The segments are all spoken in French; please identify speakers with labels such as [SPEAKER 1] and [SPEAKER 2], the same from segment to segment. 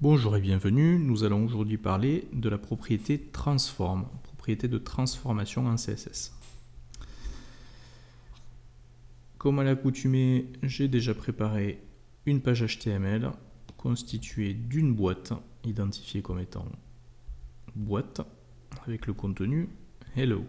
[SPEAKER 1] Bonjour et bienvenue, nous allons aujourd'hui parler de la propriété transform, propriété de transformation en CSS. Comme à l'accoutumée, j'ai déjà préparé une page HTML constituée d'une boîte identifiée comme étant boîte avec le contenu Hello.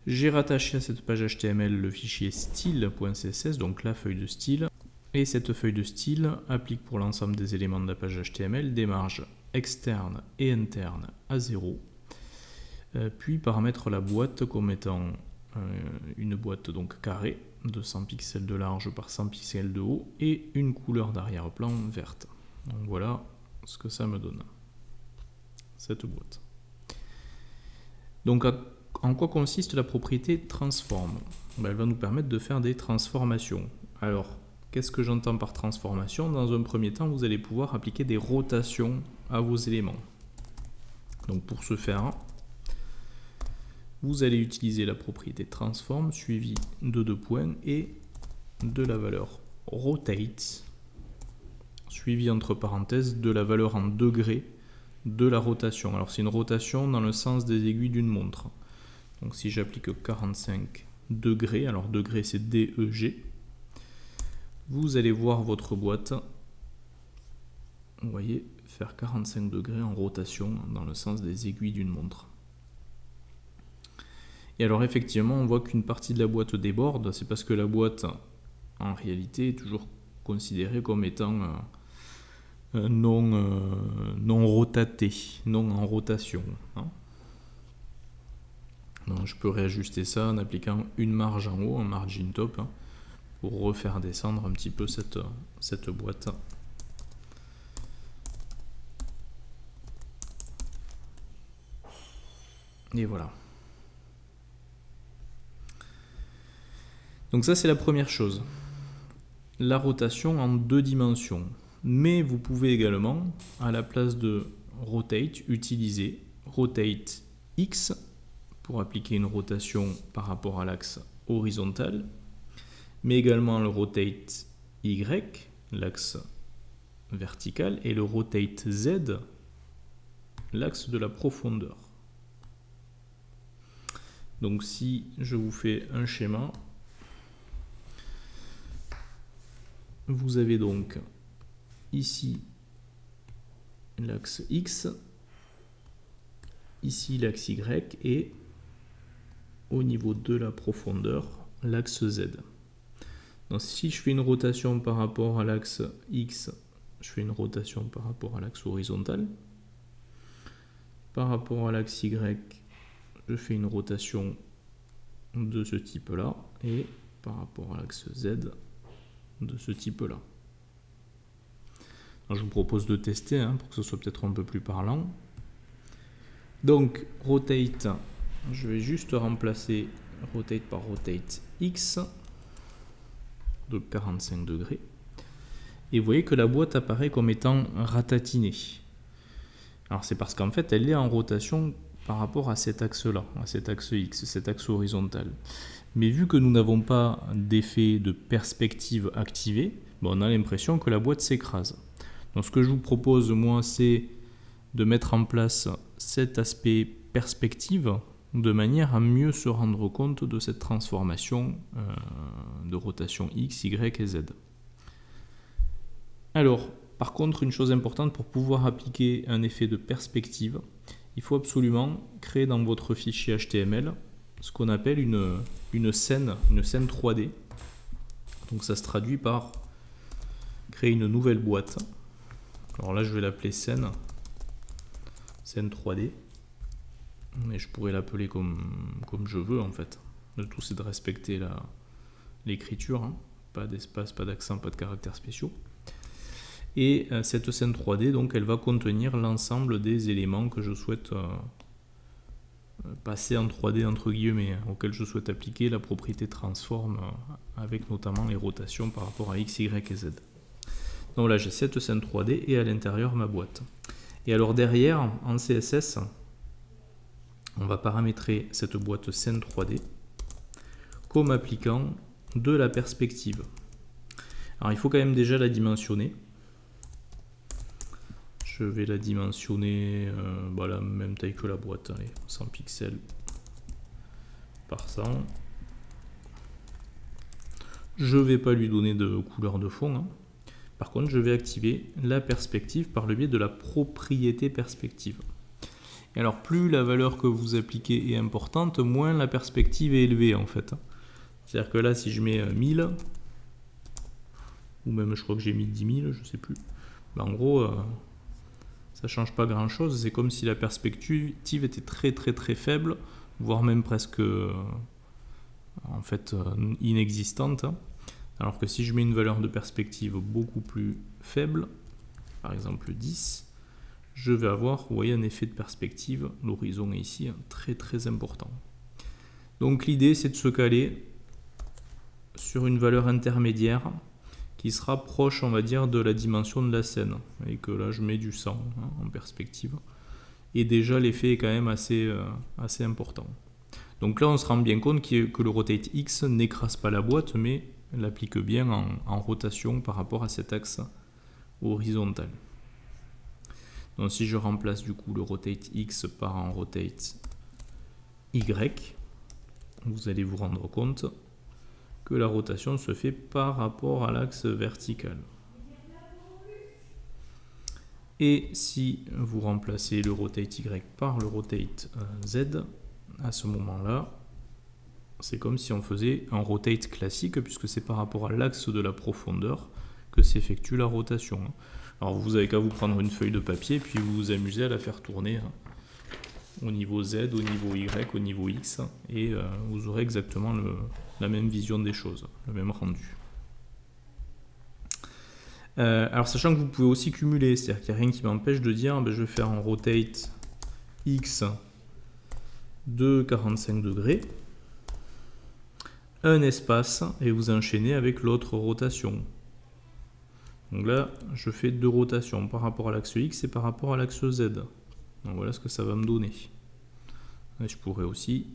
[SPEAKER 1] J'ai rattaché à cette page HTML le fichier style.css, donc la feuille de style. Et cette feuille de style applique pour l'ensemble des éléments de la page HTML des marges externes et internes à 0, puis paramètre la boîte comme étant une boîte donc carrée de 100 pixels de large par 100 pixels de haut et une couleur d'arrière-plan verte. Donc voilà ce que ça me donne, cette boîte. Donc en quoi consiste la propriété transform? Elle va nous permettre de faire des transformations. Alors, qu'est-ce que j'entends par transformation? Dans un premier temps, vous allez pouvoir appliquer des rotations à vos éléments. Donc pour ce faire, vous allez utiliser la propriété transform suivie de 2 points et de la valeur rotate, suivie entre parenthèses de la valeur en degrés de la rotation. Alors c'est une rotation dans le sens des aiguilles d'une montre. Donc si j'applique 45 degrés, alors degrés c'est DEG, vous allez voir votre boîte, vous voyez, faire 45 degrés en rotation dans le sens des aiguilles d'une montre. Et alors effectivement, on voit qu'une partie de la boîte déborde, c'est parce que la boîte, en réalité, est toujours considérée comme étant non rotatée, non en rotation. Donc, je peux réajuster ça en appliquant une marge en haut, un margin top, pour refaire descendre un petit peu cette boîte. Et voilà. Donc ça c'est la première chose. La rotation en 2 dimensions. Mais vous pouvez également, à la place de rotate, utiliser rotate X pour appliquer une rotation par rapport à l'axe horizontal, mais également le rotate Y, l'axe vertical, et le rotate Z, l'axe de la profondeur. Donc si je vous fais un schéma, vous avez donc ici l'axe X, ici l'axe Y et au niveau de la profondeur l'axe Z. Donc si je fais une rotation par rapport à l'axe X, je fais une rotation par rapport à l'axe horizontal. Par rapport à l'axe Y, je fais une rotation de ce type-là. Et par rapport à l'axe Z, de ce type-là. Je vous propose de tester pour que ce soit peut-être un peu plus parlant. Donc, rotate, je vais juste remplacer rotate par rotate X de 45 degrés. Et vous voyez que la boîte apparaît comme étant ratatinée. Alors c'est parce qu'en fait elle est en rotation par rapport à cet axe-là, à cet axe X, cet axe horizontal. Mais vu que nous n'avons pas d'effet de perspective activé, on a l'impression que la boîte s'écrase. Donc ce que je vous propose moi c'est de mettre en place cet aspect perspective de manière à mieux se rendre compte de cette transformation de rotation X, Y et Z. Alors, par contre, une chose importante, pour pouvoir appliquer un effet de perspective, il faut absolument créer dans votre fichier HTML ce qu'on appelle une scène 3D. Donc ça se traduit par créer une nouvelle boîte. Alors là, je vais l'appeler scène 3D. Mais je pourrais l'appeler comme je veux en fait. Le tout c'est de respecter l'écriture, pas d'espace, pas d'accent, pas de caractères spéciaux. Et cette scène 3D, donc, elle va contenir l'ensemble des éléments que je souhaite passer en 3D entre guillemets, auxquels je souhaite appliquer la propriété transform avec notamment les rotations par rapport à X, Y et Z. Donc là j'ai cette scène 3D et à l'intérieur ma boîte. Et alors derrière, en CSS, on va paramétrer cette boîte scène 3D comme appliquant de la perspective. Alors il faut quand même déjà la dimensionner. Je vais la dimensionner la même taille que la boîte, allez, 100 pixels par 100. Je ne vais pas lui donner de couleur de fond. Par contre, je vais activer la perspective par le biais de la propriété perspective. Et alors, plus la valeur que vous appliquez est importante, moins la perspective est élevée en fait. C'est-à-dire que là, si je mets 1000, ou même je crois que j'ai mis 10 000, je ne sais plus, en gros, ça ne change pas grand-chose. C'est comme si la perspective était très très très faible, voire même presque inexistante. Alors que si je mets une valeur de perspective beaucoup plus faible, par exemple 10, je vais avoir, vous voyez, un effet de perspective. L'horizon est ici très très important. Donc l'idée, c'est de se caler sur une valeur intermédiaire qui sera proche, on va dire, de la dimension de la scène. Et que là, je mets du 100 en perspective. Et déjà, l'effet est quand même assez important. Donc là, on se rend bien compte que le Rotate X n'écrase pas la boîte, mais l'applique bien en rotation par rapport à cet axe horizontal. Donc si je remplace du coup le Rotate X par un Rotate Y, vous allez vous rendre compte que la rotation se fait par rapport à l'axe vertical. Et si vous remplacez le Rotate Y par le Rotate Z, à ce moment-là, c'est comme si on faisait un rotate classique, puisque c'est par rapport à l'axe de la profondeur que s'effectue la rotation. Alors vous avez qu'à vous prendre une feuille de papier, puis vous vous amusez à la faire tourner au niveau Z, au niveau Y, au niveau X, et vous aurez exactement la même vision des choses, le même rendu. Alors sachant que vous pouvez aussi cumuler, c'est-à-dire qu'il n'y a rien qui m'empêche de dire je vais faire un rotate X de 45 degrés, un espace, et vous enchaînez avec l'autre rotation. Donc là, je fais deux rotations par rapport à l'axe X et par rapport à l'axe Z. Donc voilà ce que ça va me donner. Et je pourrais aussi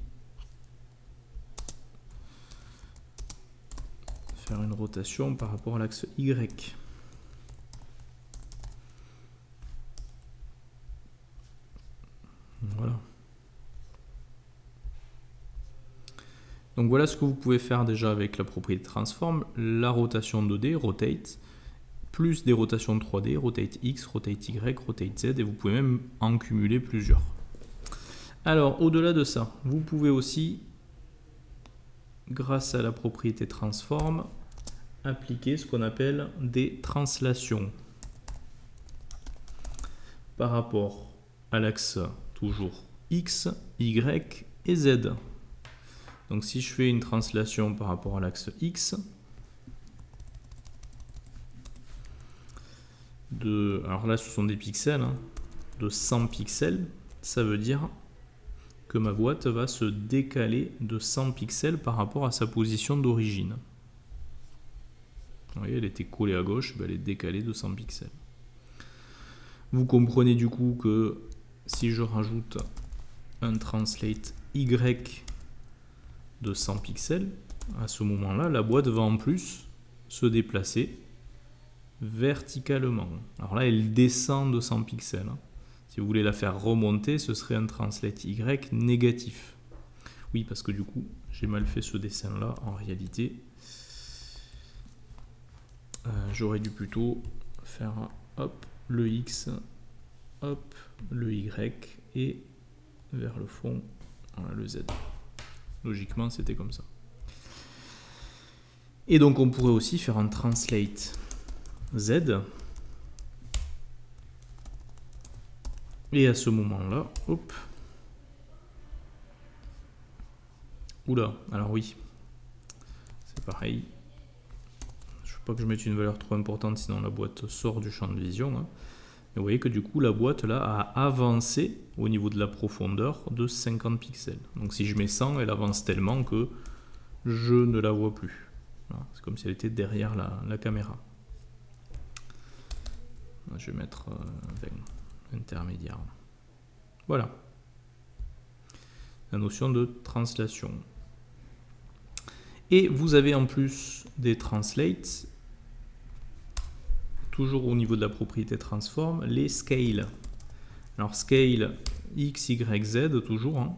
[SPEAKER 1] faire une rotation par rapport à l'axe Y. Voilà. Donc voilà ce que vous pouvez faire déjà avec la propriété transform, la rotation 2D, rotate, plus des rotations 3D, rotate X, rotate Y, rotate Z, et vous pouvez même en cumuler plusieurs. Alors au-delà de ça, vous pouvez aussi, grâce à la propriété transform, appliquer ce qu'on appelle des translations par rapport à l'axe toujours X, Y et Z. Donc si je fais une translation par rapport à l'axe X, alors là ce sont des pixels, de 100 pixels, ça veut dire que ma boîte va se décaler de 100 pixels par rapport à sa position d'origine. Vous voyez, elle était collée à gauche, elle est décalée de 100 pixels. Vous comprenez du coup que si je rajoute un translate Y de 100 pixels, à ce moment-là, la boîte va en plus se déplacer verticalement. Alors là, elle descend de 100 pixels. Si vous voulez la faire remonter, ce serait un translate Y négatif. Oui, parce que du coup, j'ai mal fait ce dessin-là. En réalité, j'aurais dû plutôt faire hop, le X, hop, le Y, et vers le fond, voilà, le Z. Logiquement, c'était comme ça. Et donc, on pourrait aussi faire un translate Z. Et à ce moment-là, hop. Oula, alors oui. C'est pareil. Je ne veux pas que je mette une valeur trop importante, sinon la boîte sort du champ de vision. Et vous voyez que du coup, la boîte là a avancé au niveau de la profondeur de 50 pixels. Donc si je mets 100, elle avance tellement que je ne la vois plus. Voilà, c'est comme si elle était derrière la caméra. Je vais mettre 20, intermédiaire. Voilà. La notion de translation. Et vous avez en plus des translates toujours au niveau de la propriété transform, les scale. Alors scale x, y, z, toujours. Hein.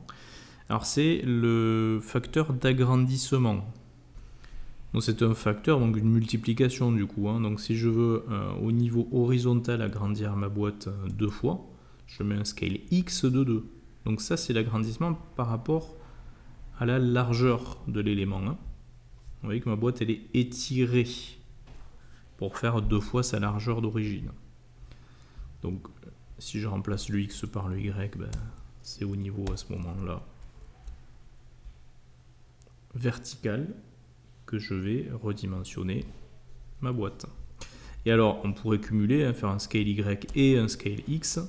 [SPEAKER 1] Alors c'est le facteur d'agrandissement. Donc c'est un facteur, donc une multiplication du coup. Hein. Donc si je veux au niveau horizontal agrandir ma boîte 2 fois, je mets un scale x de 2. Donc ça c'est l'agrandissement par rapport à la largeur de l'élément. Hein. Vous voyez que ma boîte elle est étirée pour faire 2 fois sa largeur d'origine. Donc si je remplace le x par le y, ben, c'est au niveau à ce moment-là vertical que je vais redimensionner ma boîte. Et alors on pourrait cumuler, hein, faire un scale y et un scale x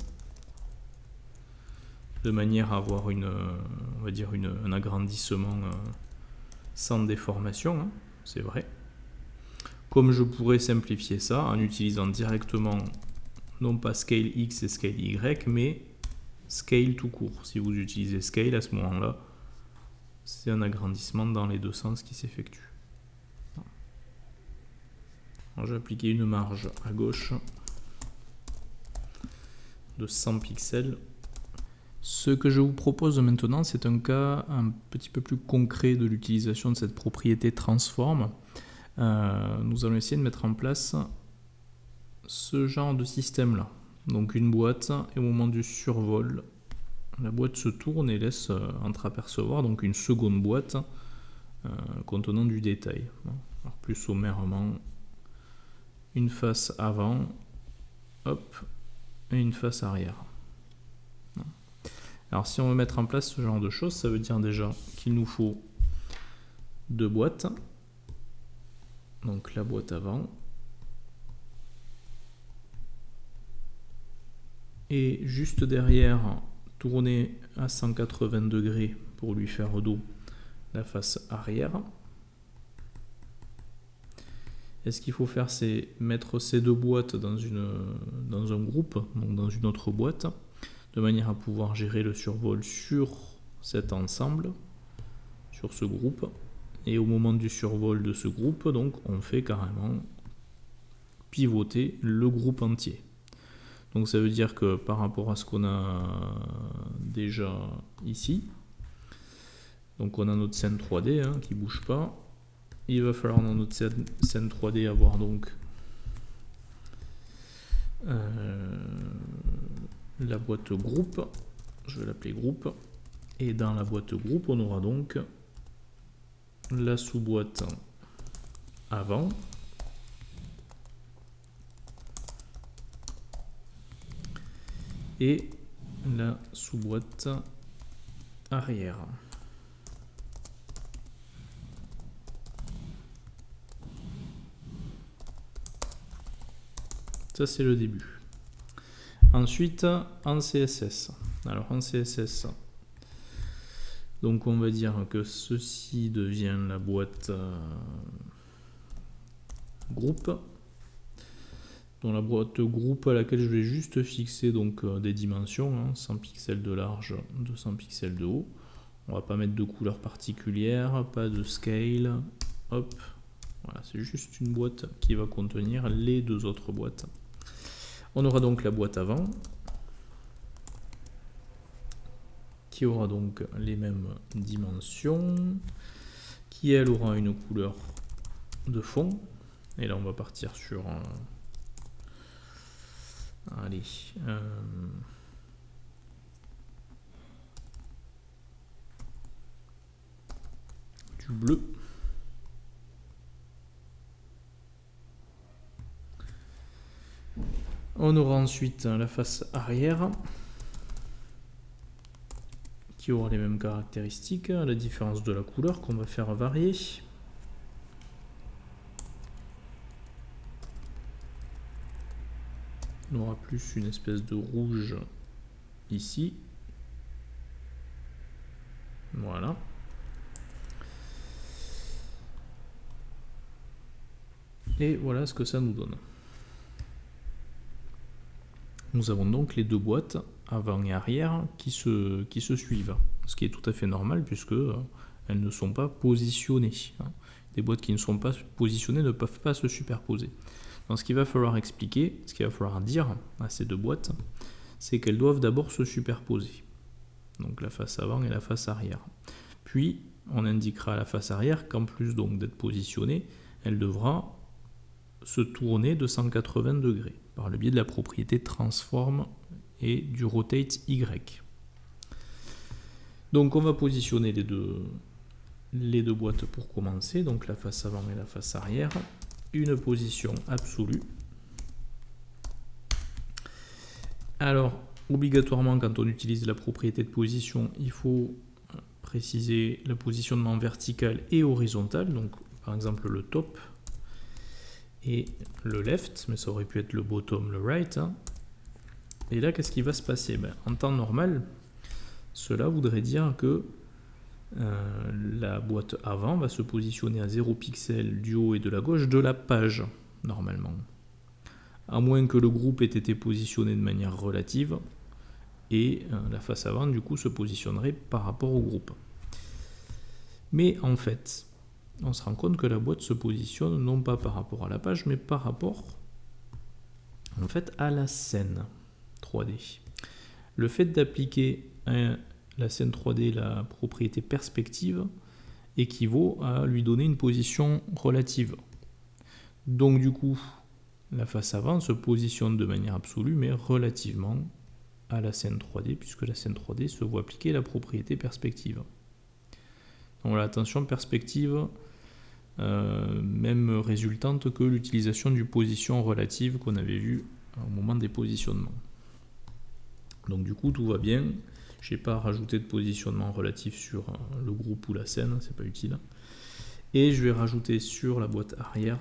[SPEAKER 1] de manière à avoir on va dire un agrandissement sans déformation, hein, c'est vrai. Comme je pourrais simplifier ça en utilisant directement non pas scale x et scale y, mais scale tout court. Si vous utilisez scale à ce moment-là, c'est un agrandissement dans les deux sens qui s'effectue. Je vais appliquer une marge à gauche de 100 pixels. Ce que je vous propose maintenant, c'est un cas un petit peu plus concret de l'utilisation de cette propriété transform. Nous allons essayer de mettre en place ce genre de système-là. Donc une boîte, et au moment du survol, la boîte se tourne et laisse entreapercevoir donc une seconde boîte contenant du détail. Alors plus sommairement, une face avant, hop, et une face arrière. Alors si on veut mettre en place ce genre de choses, ça veut dire déjà qu'il nous faut deux boîtes. Donc la boîte avant et juste derrière, tourner à 180 degrés pour lui faire dos la face arrière. Et ce qu'il faut faire, c'est mettre ces deux boîtes dans un groupe, donc dans une autre boîte, de manière à pouvoir gérer le survol sur cet ensemble, sur ce groupe. Et au moment du survol de ce groupe, donc, on fait carrément pivoter le groupe entier. Donc ça veut dire que par rapport à ce qu'on a déjà ici, donc on a notre scène 3D hein, qui ne bouge pas. Il va falloir dans notre scène 3D avoir donc la boîte groupe, je vais l'appeler groupe, et dans la boîte groupe on aura donc la sous-boîte avant, et la sous-boîte arrière. Ça c'est le début. Ensuite en CSS. Alors en CSS, donc on va dire que ceci devient la boîte groupe. Dans la boîte groupe à laquelle je vais juste fixer donc des dimensions, hein, 100 pixels de large, 200 pixels de haut. On va pas mettre de couleur particulière, pas de scale. Hop, voilà, c'est juste une boîte qui va contenir les deux autres boîtes. On aura donc la boîte avant, qui aura donc les mêmes dimensions, qui elle aura une couleur de fond. Et là on va partir sur allez, du bleu. On aura ensuite la face arrière qui aura les mêmes caractéristiques, à la différence de la couleur qu'on va faire varier. On aura plus une espèce de rouge ici. Voilà. Et voilà ce que ça nous donne. Nous avons donc les deux boîtes avant et arrière qui se suivent, ce qui est tout à fait normal puisque elles ne sont pas positionnées. Des boîtes qui ne sont pas positionnées ne peuvent pas se superposer. Donc ce qu'il va falloir expliquer, ce qu'il va falloir dire à ces deux boîtes, c'est qu'elles doivent d'abord se superposer. Donc la face avant et la face arrière. Puis on indiquera à la face arrière qu'en plus donc d'être positionnée, elle devra se tourner de 180 degrés par le biais de la propriété transform et du rotate Y. Donc on va positionner les deux boîtes pour commencer, donc la face avant et la face arrière. Une position absolue. Alors, obligatoirement, quand on utilise la propriété de position, il faut préciser le positionnement vertical et horizontal, donc par exemple le top et le left, mais ça aurait pu être le bottom, le right. Et là, qu'est-ce qui va se passer? En temps normal, cela voudrait dire que la boîte avant va se positionner à 0 pixels du haut et de la gauche de la page, normalement. À moins que le groupe ait été positionné de manière relative, et la face avant, du coup, se positionnerait par rapport au groupe. Mais en fait, on se rend compte que la boîte se positionne non pas par rapport à la page, mais par rapport en fait, à la scène 3D. Le fait d'appliquer la scène 3D la propriété perspective équivaut à lui donner une position relative. Donc du coup, la face avant se positionne de manière absolue, mais relativement à la scène 3D, puisque la scène 3D se voit appliquer la propriété perspective. Donc la tension perspective, même résultante que l'utilisation du position relative qu'on avait vu au moment des positionnements. Donc du coup, tout va bien. Je n'ai pas rajouté de positionnement relatif sur le groupe ou la scène, c'est pas utile. Et je vais rajouter sur la boîte arrière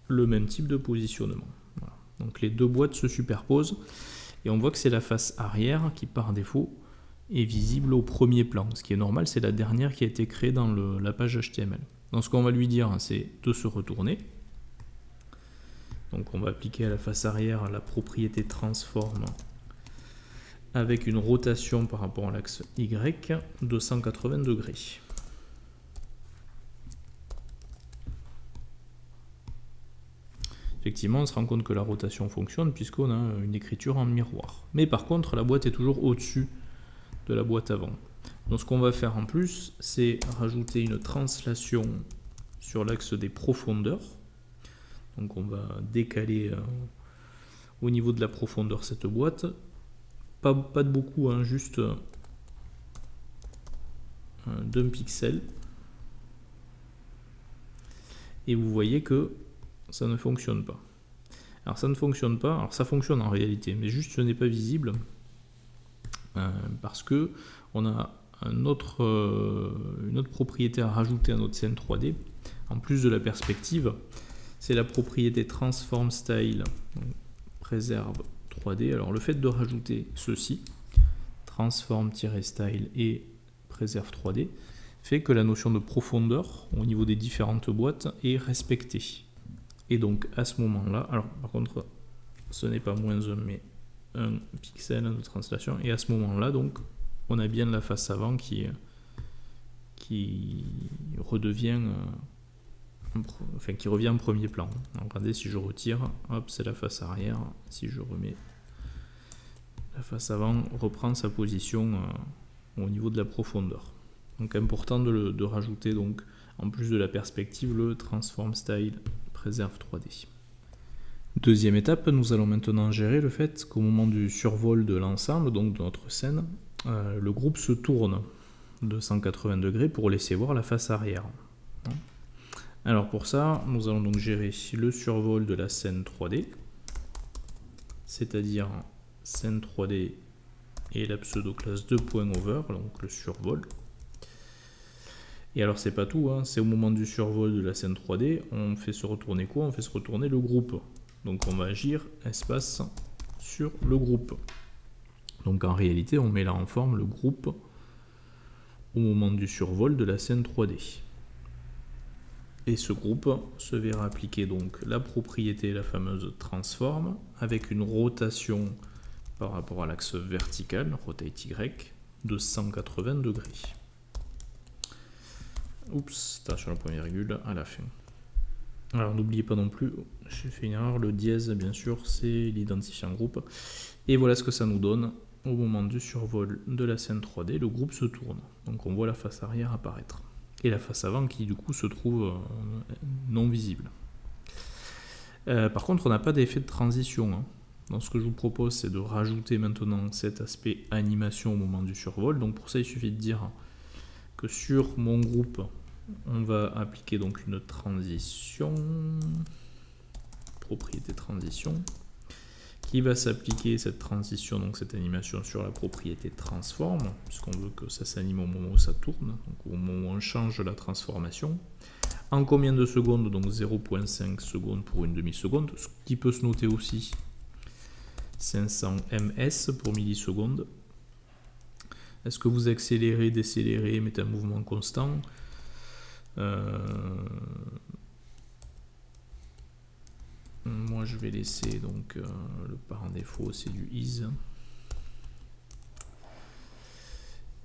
[SPEAKER 1] le même type de positionnement. Voilà. Donc les deux boîtes se superposent et on voit que c'est la face arrière qui par défaut est visible au premier plan. Ce qui est normal, c'est la dernière qui a été créée dans la page HTML. Donc ce qu'on va lui dire, c'est de se retourner. Donc on va appliquer à la face arrière la propriété transform avec une rotation par rapport à l'axe Y de 180 degrés. Effectivement, on se rend compte que la rotation fonctionne puisqu'on a une écriture en miroir. Mais par contre, la boîte est toujours au-dessus de la boîte avant. Donc ce qu'on va faire en plus, c'est rajouter une translation sur l'axe des profondeurs. Donc on va décaler au niveau de la profondeur cette boîte. Pas de beaucoup, hein, juste d'un pixel. Et vous voyez que ça ne fonctionne pas. Alors ça ne fonctionne pas, alors ça fonctionne en réalité, mais juste ce n'est pas visible parce que on a une autre propriété à rajouter à notre scène 3D, en plus de la perspective, c'est la propriété transform style, donc préserve 3D. Alors le fait de rajouter ceci, transform-style et préserve 3D, fait que la notion de profondeur au niveau des différentes boîtes est respectée. Et donc à ce moment-là, alors par contre ce n'est pas moins 1 mais 1 pixel de translation, et à ce moment-là donc on a bien la face avant qui redevient qui revient en premier plan. Alors, regardez, si je retire, hop, c'est la face arrière. Si je remets, la face avant reprend sa position au niveau de la profondeur. Donc important de rajouter donc en plus de la perspective le transform style préserve 3D. Deuxième étape, nous allons maintenant gérer le fait qu'au moment du survol de l'ensemble, donc de notre scène, le groupe se tourne de 180 degrés pour laisser voir la face arrière. Alors pour ça, nous allons donc gérer le survol de la scène 3D, c'est-à-dire scène 3D et la pseudo-classe 2.over, donc le survol. Et alors c'est pas tout, hein, c'est au moment du survol de la scène 3D, on fait se retourner quoi? On fait se retourner le groupe. Donc on va agir espace sur le groupe. Donc en réalité, on met là en forme le groupe au moment du survol de la scène 3D. Et ce groupe se verra appliquer donc la propriété, la fameuse transform, avec une rotation par rapport à l'axe vertical, rotate Y, de 180 degrés. Oups, attention la première virgule à la fin. Alors n'oubliez pas non plus, j'ai fait une erreur, le dièse bien sûr c'est l'identifiant groupe. Et voilà ce que ça nous donne au moment du survol de la scène 3D, le groupe se tourne. Donc on voit la face arrière apparaître. Et la face avant qui du coup se trouve non visible. Par contre on n'a pas d'effet de transition. Hein. Donc ce que je vous propose c'est de rajouter maintenant cet aspect animation au moment du survol. Donc pour ça il suffit de dire que sur mon groupe on va appliquer donc une transition, propriété transition, qui va s'appliquer cette transition, donc cette animation sur la propriété transform, puisqu'on veut que ça s'anime au moment où ça tourne, donc au moment où on change la transformation. En combien de secondes? Donc 0,5 secondes pour une demi-seconde, ce qui peut se noter aussi 500 ms pour millisecondes. Est-ce que vous accélérez, décélérez, mettez un mouvement constant? Moi je vais laisser donc le parent défaut c'est du is.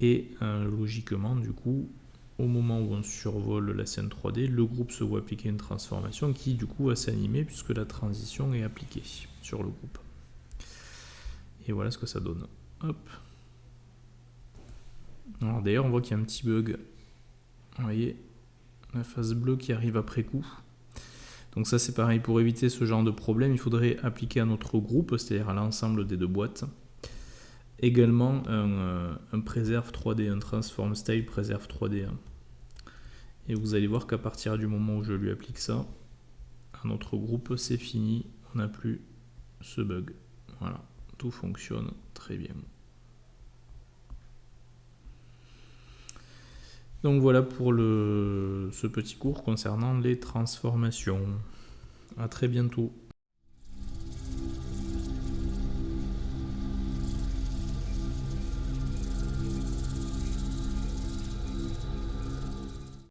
[SPEAKER 1] Et logiquement du coup au moment où on survole la scène 3D, le groupe se voit appliquer une transformation qui du coup va s'animer puisque la transition est appliquée sur le groupe. Et voilà ce que ça donne. Hop. Alors d'ailleurs on voit qu'il y a un petit bug. Vous voyez la phase bleue qui arrive après coup. Donc ça c'est pareil, pour éviter ce genre de problème, il faudrait appliquer à notre groupe, c'est-à-dire à l'ensemble des deux boîtes, également un préserve 3D, un transform style préserve 3D. Et vous allez voir qu'à partir du moment où je lui applique ça, à notre groupe c'est fini, on n'a plus ce bug. Voilà, tout fonctionne très bien. Donc voilà pour ce petit cours concernant les transformations. À très bientôt.